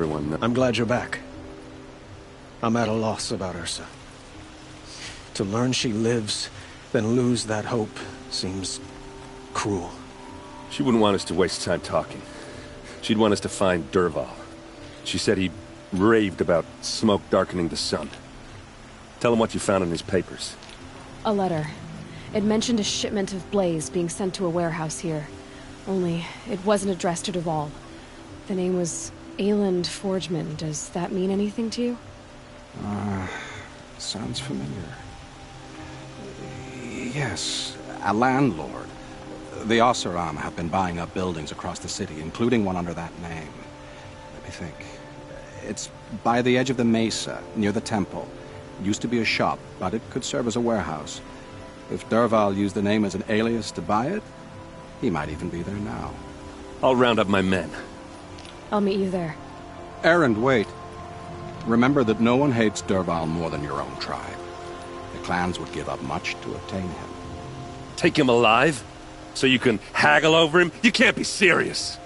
everyone knows. I'm glad you're back. I'm at a loss about Ursa. To learn she lives, then lose that hope, seems cruel. She wouldn't want us to waste time talking. She'd want us to find Dervahl. She said he raved about smoke darkening the sun. Tell him what you found in his papers. A letter. It mentioned a shipment of blaze being sent to a warehouse here. Only, it wasn't addressed to Dervahl. The name was Ayland Forgeman. Does that mean anything to you? Sounds familiar. Yes, a landlord. The Oseram have been buying up buildings across the city, including one under that name. Let me think. It's by the edge of the mesa, near the temple. It used to be a shop, but it could serve as a warehouse. If Dervahl used the name as an alias to buy it, he might even be there now. I'll round up my men. I'll meet you there. Erend, wait. Remember that no one hates Dervahl more than your own tribe. The clans would give up much to obtain him. Take him alive? So you can haggle over him? You can't be serious.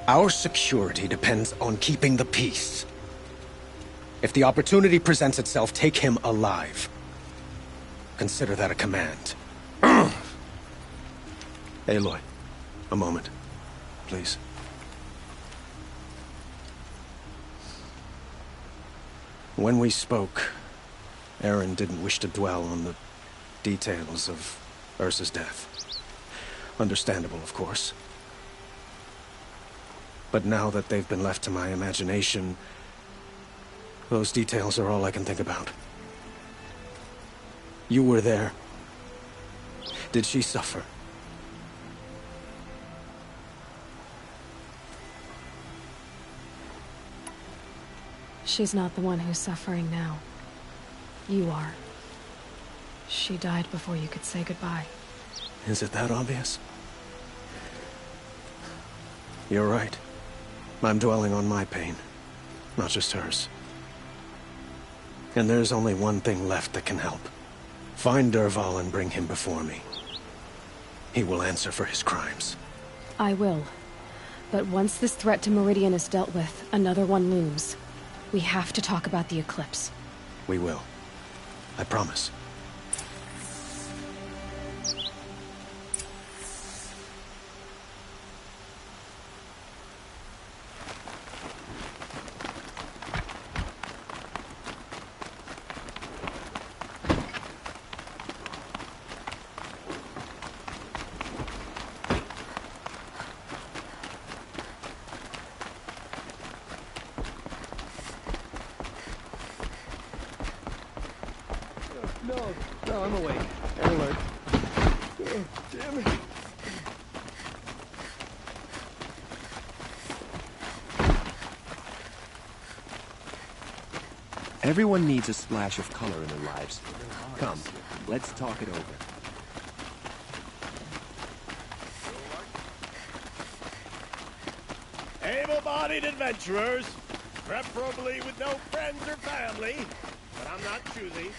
Our security depends on keeping the peace. If the opportunity presents itself, take him alive. Consider that a command. Aloy, a moment, please. When we spoke, Erend didn't wish to dwell on the details of Ursa's death. Understandable, of course. But now that they've been left to my imagination, those details are all I can think about. You were there. Did she suffer? She's not the one who's suffering now. You are. She died before you could say goodbye. Is it that obvious? You're right. I'm dwelling on my pain, not just hers. And there's only one thing left that can help. Find Dervahl and bring him before me. He will answer for his crimes. I will. But once this threat to Meridian is dealt with, another one looms. We have to talk about the eclipse. We will. I promise. No, I'm awake. And alert. Oh, damn it. Everyone needs a splash of color in their lives. Come, let's talk it over. Able-bodied adventurers, preferably with no friends or family, but I'm not choosy.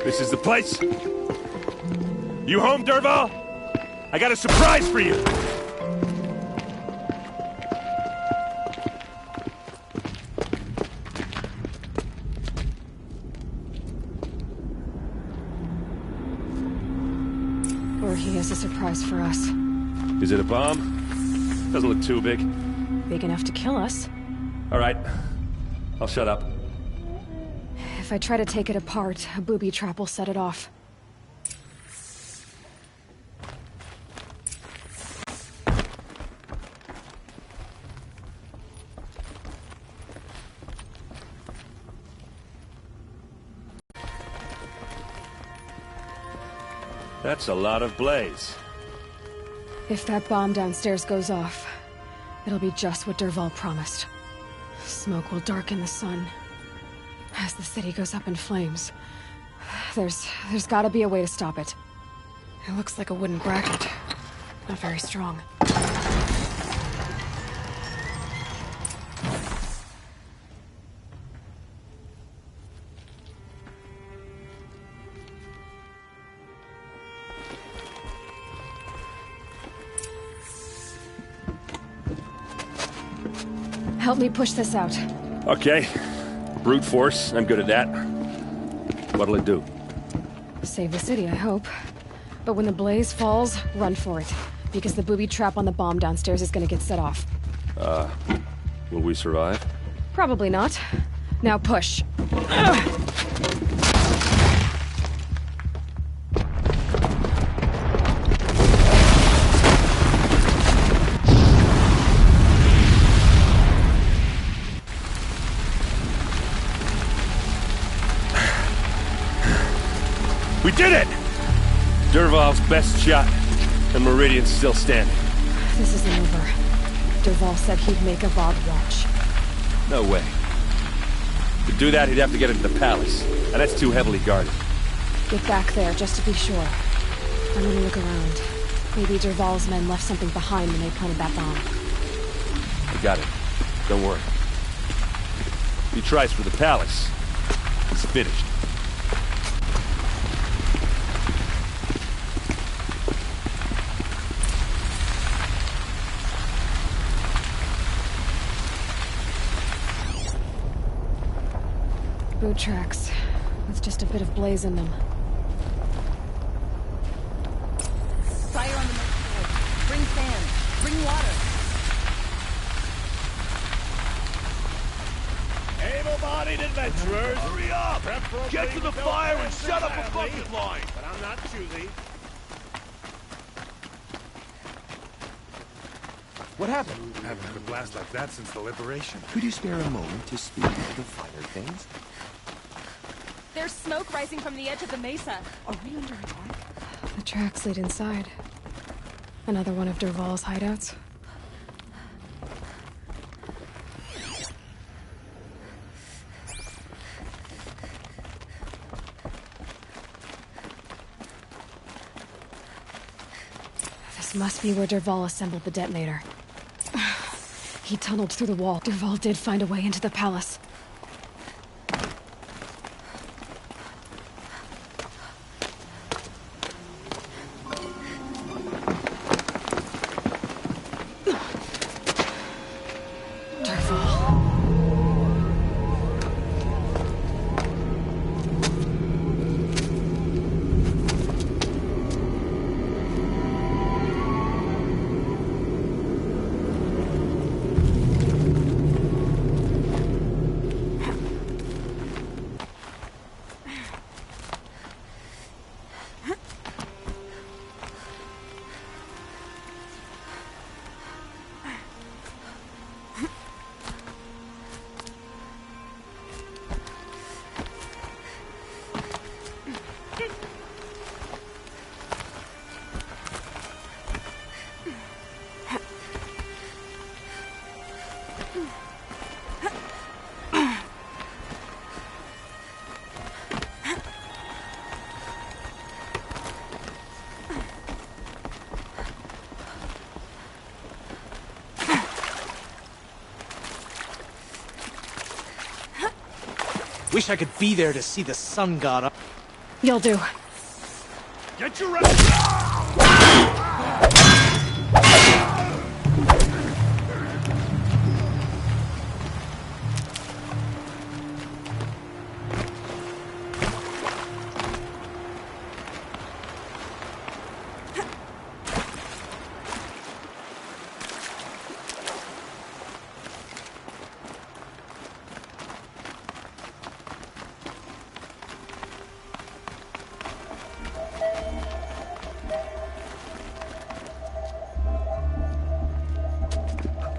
This is the place? You home, Dervahl? I got a surprise for you! Or he has a surprise for us. Is it a bomb? Doesn't look too big. Big enough to kill us. All right. I'll shut up. If I try to take it apart, a booby trap will set it off. That's a lot of blaze. If that bomb downstairs goes off, it'll be just what Dervahl promised. Smoke will darken the sun. As the city goes up in flames, there's gotta be a way to stop it. It looks like a wooden bracket. Not very strong. Help me push this out. Okay. Brute force, I'm good at that. What'll it do? Save the city, I hope. But when the blaze falls, run for it. Because the booby trap on the bomb downstairs is gonna get set off. Will we survive? Probably not. Now push. We did it! Dervahl's best shot, and Meridian's still standing. This isn't over. Dervahl said he'd make Avad watch. No way. To do that, he'd have to get into the palace, and that's too heavily guarded. Get back there, just to be sure. I'm gonna look around. Maybe Dervahl's men left something behind when they planted that bomb. I got it. Don't worry. If he tries for the palace, he's finished. Boot tracks, with just a bit of blaze in them. Fire on the motorbike. Bring sand. Bring water. Able-bodied adventurers, hurry up! Get to the fire and shut up a bucket line! But I'm not choosy. What happened? Haven't had a blast like that since the liberation. Could you spare a moment to speak to the fire things? There's smoke rising from the edge of the mesa. Are we under attack? The tracks lead inside. Another one of Dervahl's hideouts. This must be where Dervahl assembled the detonator. He tunneled through the wall. Dervahl did find a way into the palace. Wish I could be there to see the sun god up. You'll do. Get your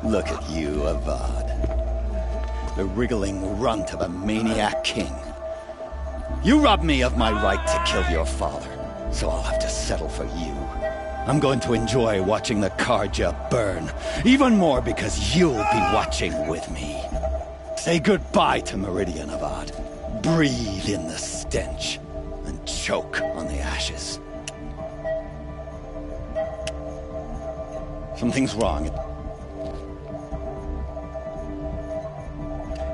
Look at you, Avad. The wriggling runt of a maniac king. You robbed me of my right to kill your father, so I'll have to settle for you. I'm going to enjoy watching the Carja burn, even more because you'll be watching with me. Say goodbye to Meridian, Avad. Breathe in the stench, and choke on the ashes. Something's wrong.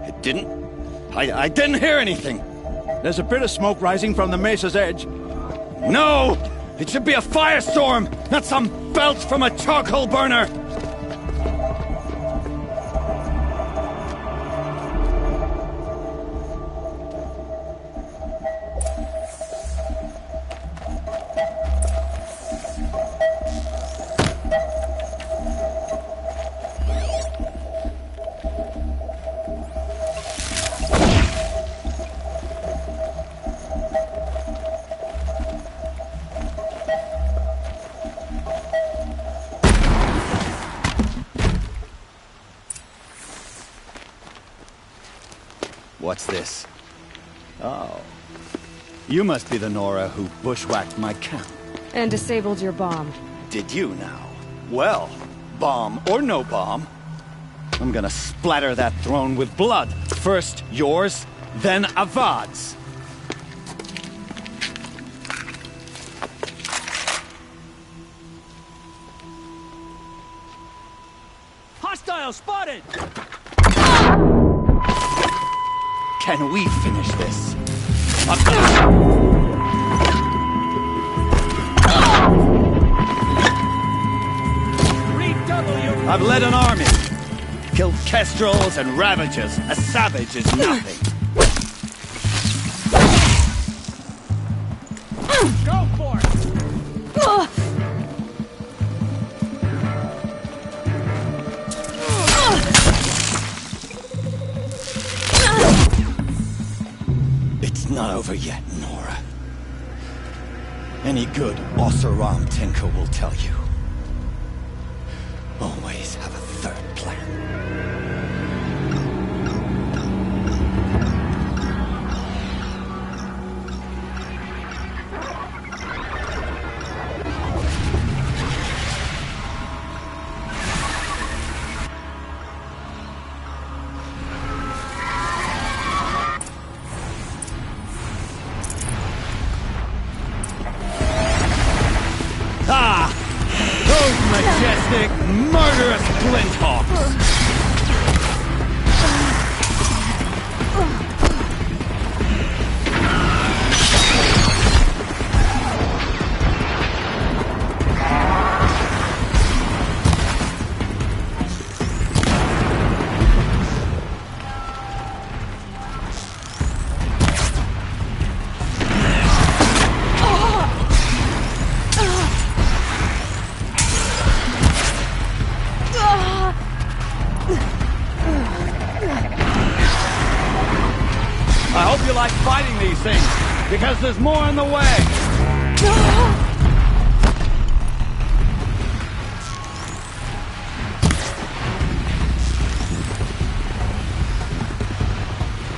It didn't? I didn't hear anything. There's a bit of smoke rising from the mesa's edge. No! It should be a firestorm, not some belch from a charcoal burner! What's this? Oh. You must be the Nora who bushwhacked my camp. And disabled your bomb. Did you now? Well, bomb or no bomb, I'm gonna splatter that throne with blood. First yours, then Avad's. Hostile spotted! Can we finish this? I've led an army. Killed kestrels and ravagers. A savage is nothing. Go for it! It's not over yet, Nora. Any good Oseram Tinker will tell you. Always have a third plan. Majestic, murderous Flinthawks! I hope you like fighting these things, because there's more in the way.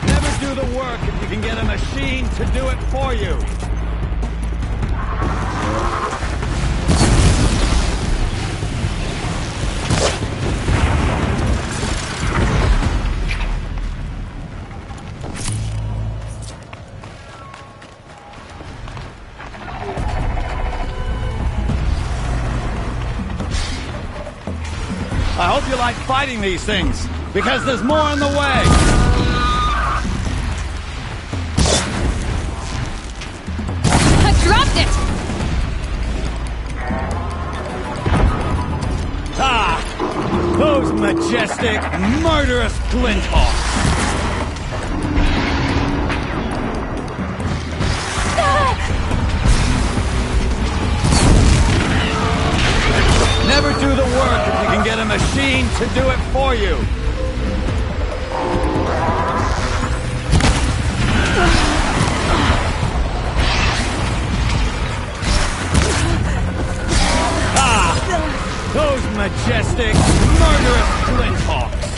Never do the work if you can get a machine to do it for you. I hope you like fighting these things, because there's more in the way. I dropped it! Ah! Those majestic, murderous Flinthawks! Never do the work if you can get a machine to do it for you. Ah! Those majestic, murderous Flinthawks!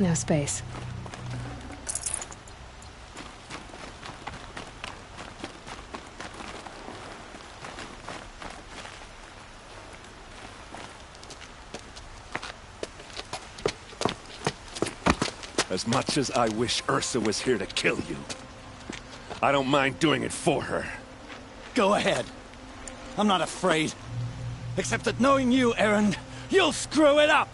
No space. As much as I wish Ursa was here to kill you, I don't mind doing it for her. Go ahead. I'm not afraid. Except that knowing you, Erend, you'll screw it up!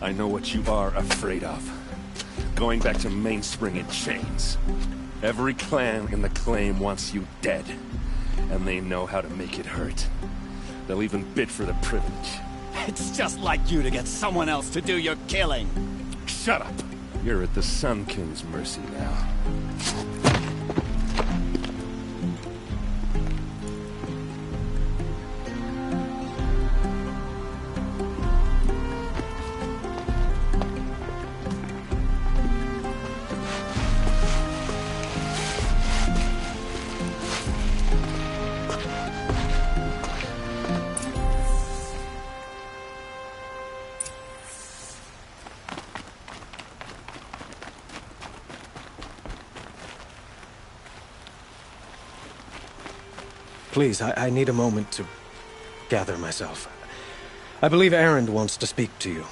I know what you are afraid of. Going back to Mainspring in chains. Every clan in the Claim wants you dead. And they know how to make it hurt. They'll even bid for the privilege. It's just like you to get someone else to do your killing. Shut up! You're at the Sun King's mercy now. Please, I need a moment to gather myself. I believe Erend wants to speak to you.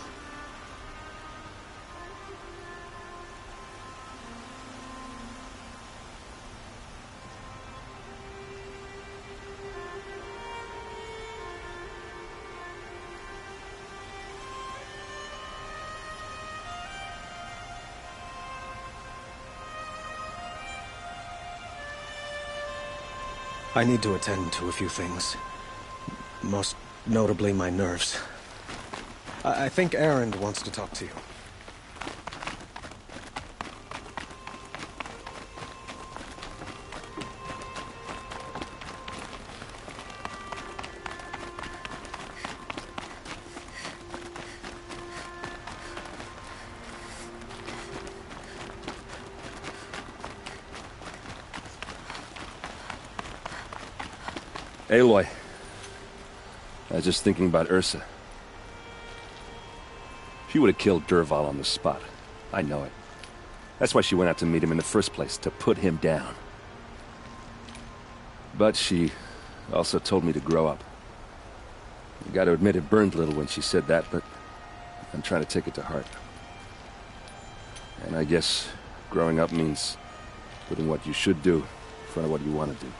I need to attend to a few things. Most notably, my nerves. I think Erend wants to talk to you. Aloy. I was just thinking about Ursa. She would have killed Dervahl on the spot. I know it. That's why she went out to meet him in the first place, to put him down. But she also told me to grow up. I gotta admit it burned a little when she said that, but I'm trying to take it to heart. And I guess growing up means putting what you should do in front of what you want to do.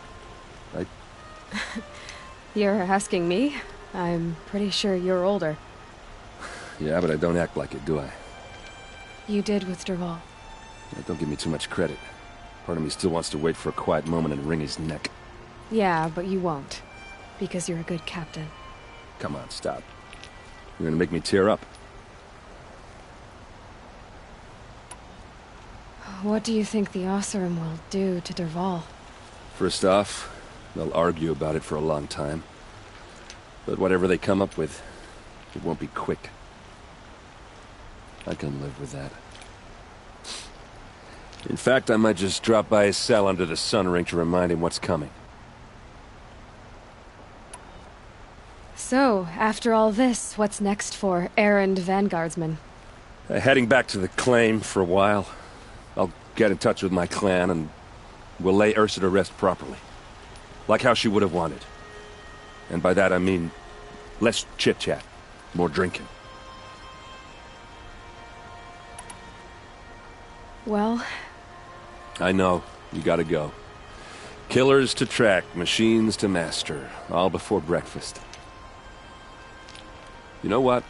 Right? You're asking me? I'm pretty sure you're older. Yeah, but I don't act like it, do I? You did with Dervahl. Yeah, don't give me too much credit. Part of me still wants to wait for a quiet moment and wring his neck. Yeah, but you won't. Because you're a good captain. Come on, stop. You're gonna make me tear up. What do you think the Oseram will do to Dervahl? First off, they'll argue about it for a long time. But whatever they come up with, it won't be quick. I can live with that. In fact, I might just drop by his cell under the sun ring to remind him what's coming. So, after all this, what's next for Erend Vanguardsman? Heading back to the Claim for a while. I'll get in touch with my clan and we'll lay Ursa to rest properly. Like how she would have wanted. And by that I mean less chit-chat, more drinking. Well... I know, you gotta go. Killers to track, machines to master, all before breakfast. You know what?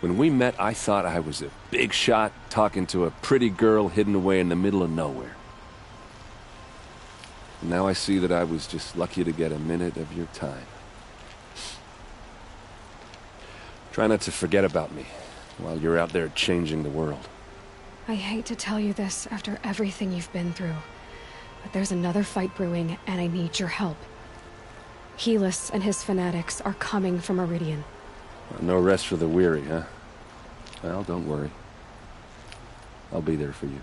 When we met, I thought I was a big shot talking to a pretty girl hidden away in the middle of nowhere. And now I see that I was just lucky to get a minute of your time. Try not to forget about me while you're out there changing the world. I hate to tell you this after everything you've been through, but there's another fight brewing and I need your help. Helis and his fanatics are coming from Meridian. No rest for the weary, huh? Well, don't worry. I'll be there for you.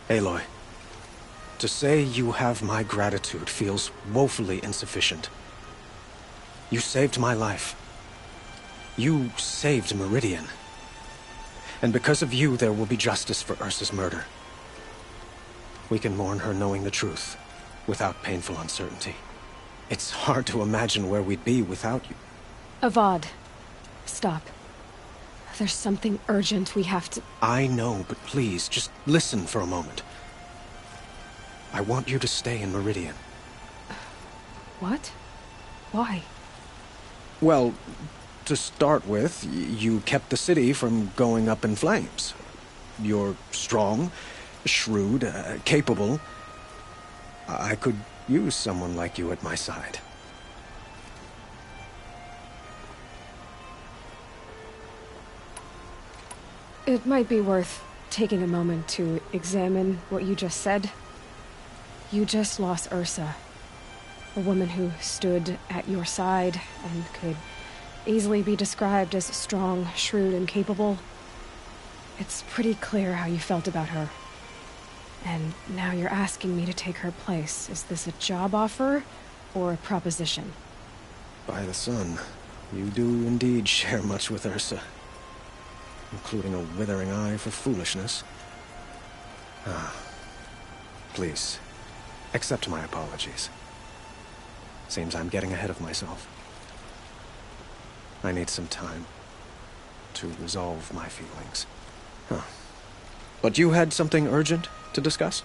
Aloy, to say you have my gratitude feels woefully insufficient. You saved my life. You saved Meridian. And because of you, there will be justice for Ursa's murder. We can mourn her knowing the truth, without painful uncertainty. It's hard to imagine where we'd be without you. Avad, stop. There's something urgent we have to... I know, but please, just listen for a moment. I want you to stay in Meridian. What? Why? Well, to start with, you kept the city from going up in flames. You're strong, shrewd, capable. I could use someone like you at my side. It might be worth taking a moment to examine what you just said. You just lost Ursa, a woman who stood at your side and could easily be described as strong, shrewd, and capable. It's pretty clear how you felt about her. And now you're asking me to take her place. Is this a job offer or a proposition? By the sun, you do indeed share much with Ursa. Including a withering eye for foolishness. Please, accept my apologies. Seems I'm getting ahead of myself. I need some time to resolve my feelings. But you had something urgent to discuss?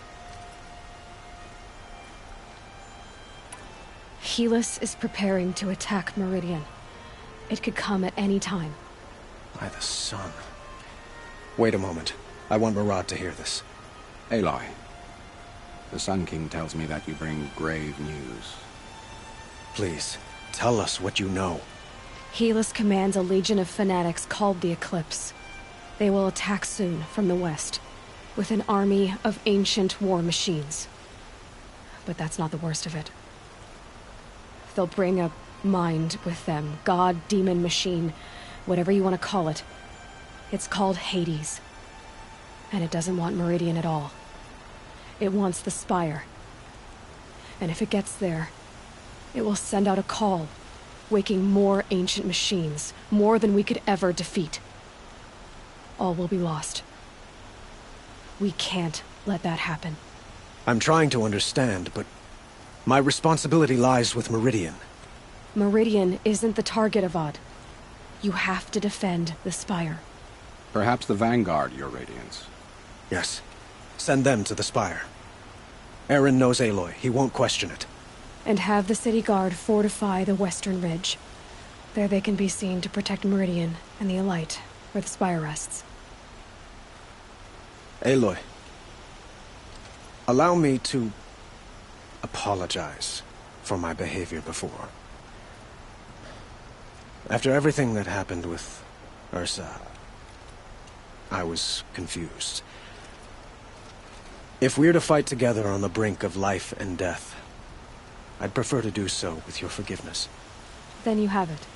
Helis is preparing to attack Meridian. It could come at any time. By the sun. Wait a moment. I want Murad to hear this. Aloy, the Sun King tells me that you bring grave news. Please, tell us what you know. Helis commands a legion of fanatics called the Eclipse. They will attack soon from the west, with an army of ancient war machines. But that's not the worst of it. They'll bring a mind with them, god, demon, machine, whatever you want to call it. It's called Hades. And it doesn't want Meridian at all. It wants the Spire. And if it gets there, it will send out a call, waking more ancient machines, more than we could ever defeat. All will be lost. We can't let that happen. I'm trying to understand, but my responsibility lies with Meridian. Meridian isn't the target, Avad. You have to defend the Spire. Perhaps the Vanguard, Your Radiance. Yes. Send them to the Spire. Eren knows Aloy. He won't question it. And have the City Guard fortify the Western Ridge. There they can be seen to protect Meridian and the Elite, where the Spire rests. Aloy, allow me to apologize for my behavior before. After everything that happened with Ursa, I was confused. If we're to fight together on the brink of life and death, I'd prefer to do so with your forgiveness. Then you have it.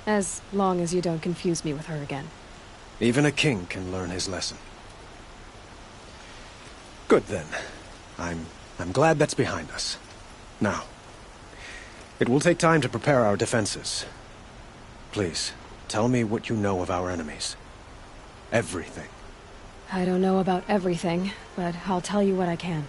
As long as you don't confuse me with her again. Even a king can learn his lesson. Good then. I'm glad that's behind us. Now, it will take time to prepare our defenses. Please, tell me what you know of our enemies. Everything. I don't know about everything, but I'll tell you what I can.